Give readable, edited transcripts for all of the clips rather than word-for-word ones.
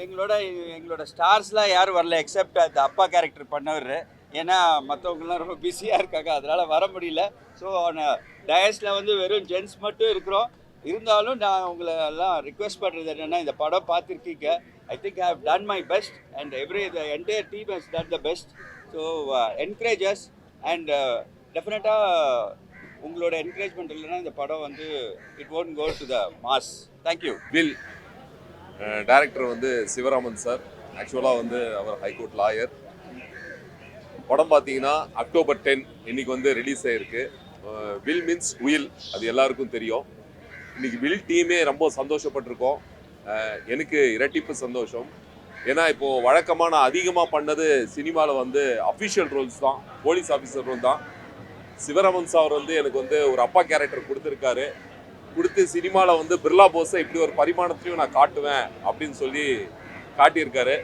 எங்களோட எங்களோட ஸ்டார்ஸ்லாம் யாரும் வரல எக்ஸப்ட் அந்த அப்பா கேரக்டர் பண்ணவர். ஏன்னா மற்றவங்கலாம் ரொம்ப பிஸியாக இருக்காங்க, அதனால் வர முடியல. ஸோ டயஸில் வந்து வெறும் ஜென்ஸ் மட்டும் இருக்கிறோம். இருந்தாலும் நான் உங்களை எல்லாம் ரிக்வெஸ்ட் பண்ணுறது என்னென்னா, இந்த படம் பார்த்துருக்கீங்க. I think I have done my best and the entire team has done the best. So encourages and டெஃபினட்டாக உங்களோட என்கரேஜ்மெண்ட் இல்லைன்னா இந்த படம் வந்து it won't go to the mass. Thank you. Will director வந்து சிவராமன் சார். ஆக்சுவலாக வந்து அவர் ஹைகோர்ட் லாயர். படம் பார்த்தீங்கன்னா அக்டோபர் 10 இன்னைக்கு வந்து ரிலீஸ் ஆயிருக்கு. வில் மீன்ஸ் உயில், அது எல்லாருக்கும் தெரியும். இன்னைக்கு வில் டீமே ரொம்ப சந்தோஷப்பட்டிருக்கோம். எனக்கு இரட்டிப்பு சந்தோஷம். ஏன்னா இப்போது வழக்கமாக நான் அதிகமாக பண்ணது சினிமாவில் வந்து அஃபிஷியல் ரோல்ஸ் தான், போலீஸ் ஆஃபீஸர் ரோல் தான். சிவராமன் சார் வந்து எனக்கு வந்து ஒரு அப்பா கேரக்டர் கொடுத்துருக்காரு. கொடுத்து சினிமாவில் வந்து பிர்லா போஸை இப்படி ஒரு பரிமாணத்திலையும் நான் காட்டுவேன் அப்படின்னு சொல்லி காட்டியிருக்காரு.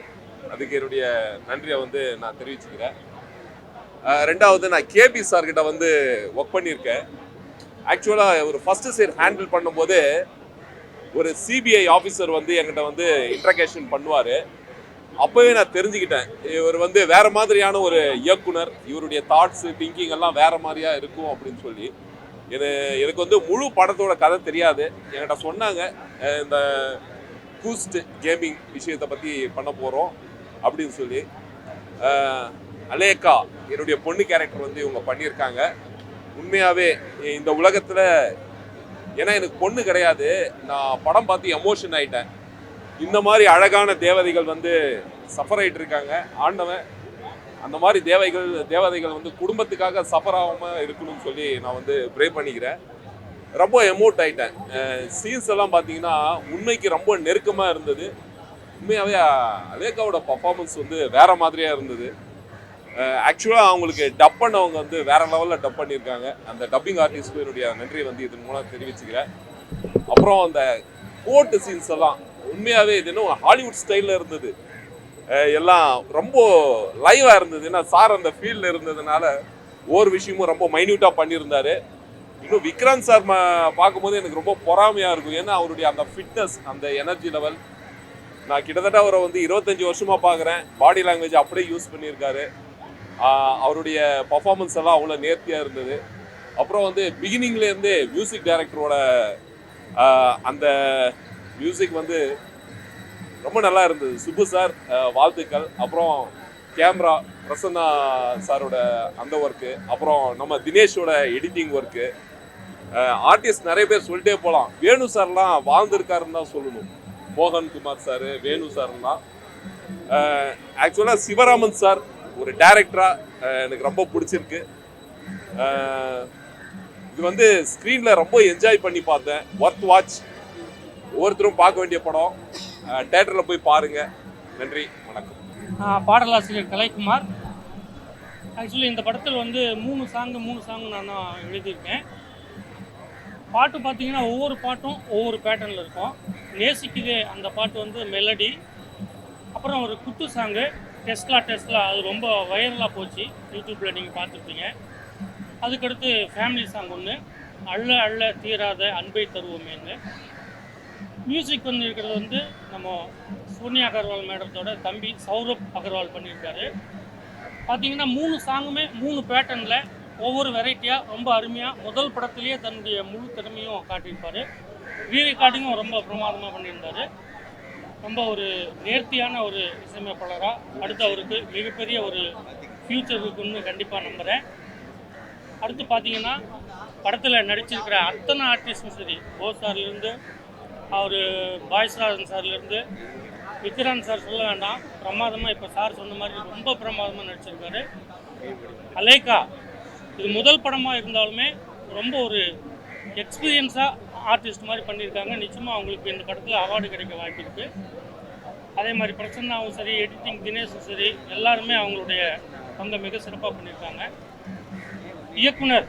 அதுக்கு என்னுடைய நன்றியை வந்து நான் தெரிவிச்சுக்கிறேன். ரெண்டாவது, நான் கேபி சார்கிட்ட வந்து ஒர்க் பண்ணியிருக்கேன். ஆக்சுவலாக ஒரு ஃபஸ்ட்டு சீன் ஹேண்டில் பண்ணும்போது ஒரு சிபிஐ ஆஃபீஸர் வந்து என்கிட்ட வந்து இன்ட்ரகேஷன் பண்ணுவார். அப்போவே நான் தெரிஞ்சுக்கிட்டேன், இவர் வந்து வேறு மாதிரியான ஒரு இயக்குனர், இவருடைய தாட்ஸு திங்கிங் எல்லாம் வேறு மாதிரியா இருக்கும் அப்படின்னு சொல்லி. எனக்கு வந்து முழு படத்தோட கதை தெரியாது. என்கிட்ட சொன்னாங்க, இந்த கூஸ்ட் கேமிங் விஷயத்தை பற்றி பண்ண போகிறோம் அப்படின்னு சொல்லி. அலேக்கா என்னுடைய பொண்ணு கேரக்டர் வந்து இவங்க பண்ணியிருக்காங்க. உண்மையாகவே இந்த உலகத்தில், ஏன்னா எனக்கு பொண்ணு கிடையாது, நான் படம் பார்த்து எமோஷன் ஆகிட்டேன். இந்த மாதிரி அழகான தேவதைகள் வந்து சஃபர் ஆகிட்டு இருக்காங்க. ஆண்டவன் அந்த மாதிரி தேவதைகள் வந்து குடும்பத்துக்காக சஃபர் ஆகாமல் இருக்கணும்னு சொல்லி நான் வந்து ப்ரே பண்ணிக்கிறேன். ரொம்ப எமோட் ஆகிட்டேன். சீன்ஸ் எல்லாம் பார்த்தீங்கன்னா உண்மைக்கு ரொம்ப நெருக்கமாக இருந்தது. உண்மையாகவே அலேக்காவோட பர்ஃபார்மன்ஸ் வந்து வேறு மாதிரியாக இருந்தது. ஆக்சுவலாக அவங்களுக்கு டப் பண்ணவங்க வந்து வேறு லெவலில் டப் பண்ணியிருக்காங்க. அந்த டப்பிங் ஆர்டிஸ்ட்க்கு என்னுடைய நன்றியை வந்து இதன் மூலம் தெரிவிச்சுக்கிறேன். அப்புறம் அந்த கோர்ட்டு சீன்ஸ் எல்லாம் உண்மையாகவே இது இன்னும் ஹாலிவுட் ஸ்டைலில் இருந்தது. எல்லாம் ரொம்ப லைவாக இருந்தது. ஏன்னா சார் அந்த ஃபீல்டில் இருந்ததுனால ஒவ்வொரு விஷயமும் ரொம்ப மைன்யூட்டாக பண்ணியிருந்தார். இன்னும் விக்ராந்த் சார் பார்க்கும்போது எனக்கு ரொம்ப பொறாமையாக இருக்கும். ஏன்னா அவருடைய அந்த ஃபிட்னஸ், அந்த எனர்ஜி லெவல், நான் கிட்டத்தட்ட அவரை வந்து 25 வருஷமாக பார்க்குறேன். பாடி லாங்குவேஜ் அப்படியே யூஸ் பண்ணியிருக்காரு. அவருடைய பர்ஃபார்மன்ஸ் எல்லாம் அவ்வளோ நேர்த்தியாக இருந்தது. அப்புறம் வந்து பிகினிங்லேருந்தே மியூசிக் டைரக்டரோட அந்த மியூசிக் வந்து ரொம்ப நல்லா இருந்தது. சுப்பு சார் வாழ்த்துக்கள். அப்புறம் கேமரா பிரசன்னா சாரோட அந்த ஒர்க்கு, அப்புறம் நம்ம தினேஷோட எடிட்டிங் ஒர்க்கு, ஆர்டிஸ்ட் நிறைய பேர் சொல்லிட்டே போகலாம். வேணு சார்லாம் வாழ்ந்திருக்காருன்னு தான் சொல்லணும். மோகன் குமார் சார், வேணு சார்லாம். ஆக்சுவலாக சிவராமன் சார் ஒரு டைரக்டராக எனக்கு ரொம்ப பிடிச்சிருக்கு. இது வந்து ஸ்க்ரீனில் ரொம்ப என்ஜாய் பண்ணி பார்த்தேன். Worth watch. ஒவ்வொருத்தரும் பார்க்க வேண்டிய படம். தேட்டரில் போய் பாருங்கள். நன்றி, வணக்கம். பாடலாசிரியர் கலைக்குமார். ஆக்சுவலி இந்த படத்தில் வந்து 3 சாங் நான் தான் எழுதியிருக்கேன். பாட்டு பார்த்தீங்கன்னா ஒவ்வொரு பாட்டும் ஒவ்வொரு பேட்டர்னில் இருக்கும். நேசிக்குதே அந்த பாட்டு வந்து மெலடி. அப்புறம் ஒரு குத்து சாங்கு டெஸ்லா, அது ரொம்ப வைரலாக போச்சு. யூடியூப்பில் நீங்கள் பார்த்துருப்பீங்க. அதுக்கடுத்து ஃபேமிலி சாங் ஒன்று, அள்ள தீராத அன்பை தருவோமேன்னு. மியூசிக் வந்து இருக்கிறது வந்து நம்ம சோனியா அகர்வால் மேடத்தோட தம்பி சௌரப் அகர்வால் பண்ணியிருக்காரு. பார்த்தீங்கன்னா 3 சாங்குமே 3 பேட்டர்னில் ஒவ்வொரு வெரைட்டியாக ரொம்ப அருமையாக முதல் படத்துலேயே தன்னுடைய முழு திறமையும் காட்டியிருப்பார். ரீரெக்கார்டிங்கும் ரொம்ப பிரமாதமாக பண்ணியிருந்தார். ரொம்ப ஒரு நேர்த்தியான ஒரு இசையமைப்பாளராக அடுத்து அவருக்கு மிகப்பெரிய ஒரு ஃப்யூச்சர் இருக்குன்னு கண்டிப்பாக நம்புகிறேன். அடுத்து பார்த்தீங்கன்னா படத்தில் நடிச்சிருக்கிற அத்தனை ஆர்டிஸ்டும் சரி, போஸ் சார்லேருந்து அவர் பாய்ஸ்ராஜன் சார்லேருந்து விக்ராந்த் சார் சொல்ல வேண்டாம், பிரமாதமாக இப்போ சார் சொன்ன மாதிரி ரொம்ப பிரமாதமாக நடிச்சிருக்காரு. அலேக்கா இது முதல் படமாக இருந்தாலுமே ரொம்ப ஒரு எக்ஸ்பீரியன்ஸாக ஆர்டிஸ்ட் மாதிரி பண்ணியிருக்காங்க. நிச்சயமாக அவங்களுக்கு இந்த படத்தில் அவார்டு கிடைக்க வாய்ப்பு இருக்குது. அதே மாதிரி பிரசன்னாவும் சரி, எடிட்டிங் தினேஷும் சரி, எல்லாருமே அவங்களுடைய பங்கை மிக சிறப்பாக பண்ணியிருக்காங்க. இயக்குனர்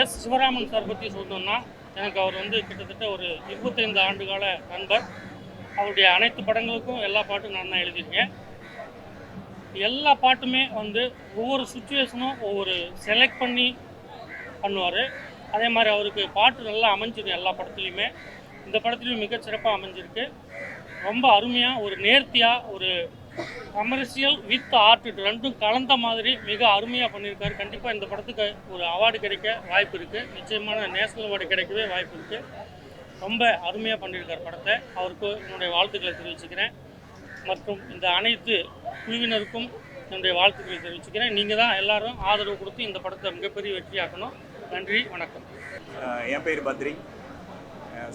எஸ் சிவராமன் சார் பற்றி சொல்லணுன்னா, எனக்கு அவர் வந்து கிட்டத்தட்ட ஒரு 25 ஆண்டுகால நண்பர். அவருடைய அனைத்து படங்களுக்கும் எல்லா பாட்டும் நான் தான் எழுதியிருக்கேன். எல்லா பாட்டுமே வந்து ஒவ்வொரு சுச்சுவேஷனும் ஒவ்வொரு செலக்ட் பண்ணி பண்ணுவார். அதே மாதிரி அவருக்கு பாட்டு நல்லா அமைஞ்சிருக்கு எல்லா படத்துலையுமே. இந்த படத்துலையும் மிகச்சிறப்பாக அமைஞ்சிருக்கு. ரொம்ப அருமையாக ஒரு நேர்த்தியாக ஒரு கமர்ஷியல் வித் ஆர்ட் ரெண்டும் கலந்த மாதிரி மிக அருமையாக பண்ணியிருக்காரு. கண்டிப்பாக இந்த படத்துக்கு ஒரு அவார்டு கிடைக்க வாய்ப்பு இருக்குது. நிச்சயமான நேஷனல் அவார்டு கிடைக்கவே வாய்ப்பு இருக்குது. ரொம்ப அருமையாக பண்ணியிருக்கார் படத்தை. அவருக்கு என்னுடைய வாழ்த்துக்களை தெரிவிச்சுக்கிறேன். மற்றும் இந்த அனைத்து குழுவினருக்கும் என்னுடைய வாழ்த்துக்களை தெரிவிச்சுக்கிறேன். நீங்கள் தான் எல்லாரும் ஆதரவு கொடுத்து இந்த படத்தை மிகப்பெரிய வெற்றியாக்கணும். நன்றி, வணக்கம். என் பேர் பத்ரி,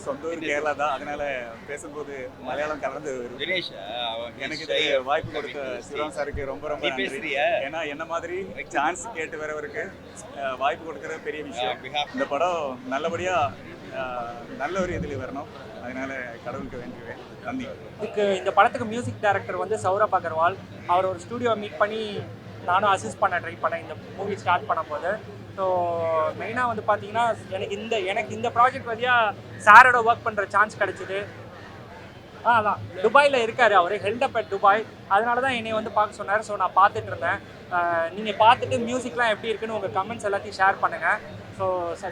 சொந்த ஊர் கேரளா தான். அதனால பேசும்போது மலையாளம் கலந்து வரும். தினேஷ் எனக்கு இது வாய்ப்பு கொடுத்த சிவராம் சாருக்கு ரொம்ப ரொம்ப நன்றி. ஏன்னா என்ன மாதிரி சான்ஸ் கேட்டு வரவருக்கு வாய்ப்பு கொடுக்கறது பெரிய விஷயம். இந்த படம் நல்லபடியா நல்ல ஒரு இதில் வரணும். அதனால கடவுளுக்கு வேண்டுவேன். நன்றி. இதுக்கு இந்த படத்துக்கு மியூசிக் டைரக்டர் வந்து சௌரப் அகர்வால். அவர் ஒரு ஸ்டூடியோ மீட் பண்ணி நானும் அசிஸ்ட் பண்ண ட்ரை பண்ணேன் இந்த மூவி ஸ்டார்ட் பண்ணும்போது. ஸோ மெயினாக வந்து பார்த்தீங்கன்னா எனக்கு இந்த ப்ராஜெக்ட் வழியாக சாரோட ஒர்க் பண்ணுற சான்ஸ் கிடச்சிது. அதான் துபாயில் இருக்கார் அவர், ஹெல்டப் அட் துபாய். அதனால தான் என்னை வந்து பார்க்க சொன்னார். ஸோ நான் பார்த்துட்டு இருந்தேன். நீங்கள் பார்த்துட்டு மியூசிக்லாம் எப்படி இருக்குன்னு உங்கள் கமெண்ட்ஸ் எல்லாத்தையும் ஷேர் பண்ணுங்கள். ஸோ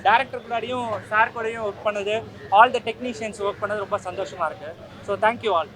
டேரக்டர் கூடயும் சார் கூடயும் ஒர்க் பண்ணது, ஆல் த டெக்னீஷியன்ஸ் ஒர்க் பண்ணது ரொம்ப சந்தோஷமாக இருக்குது. So thank you all.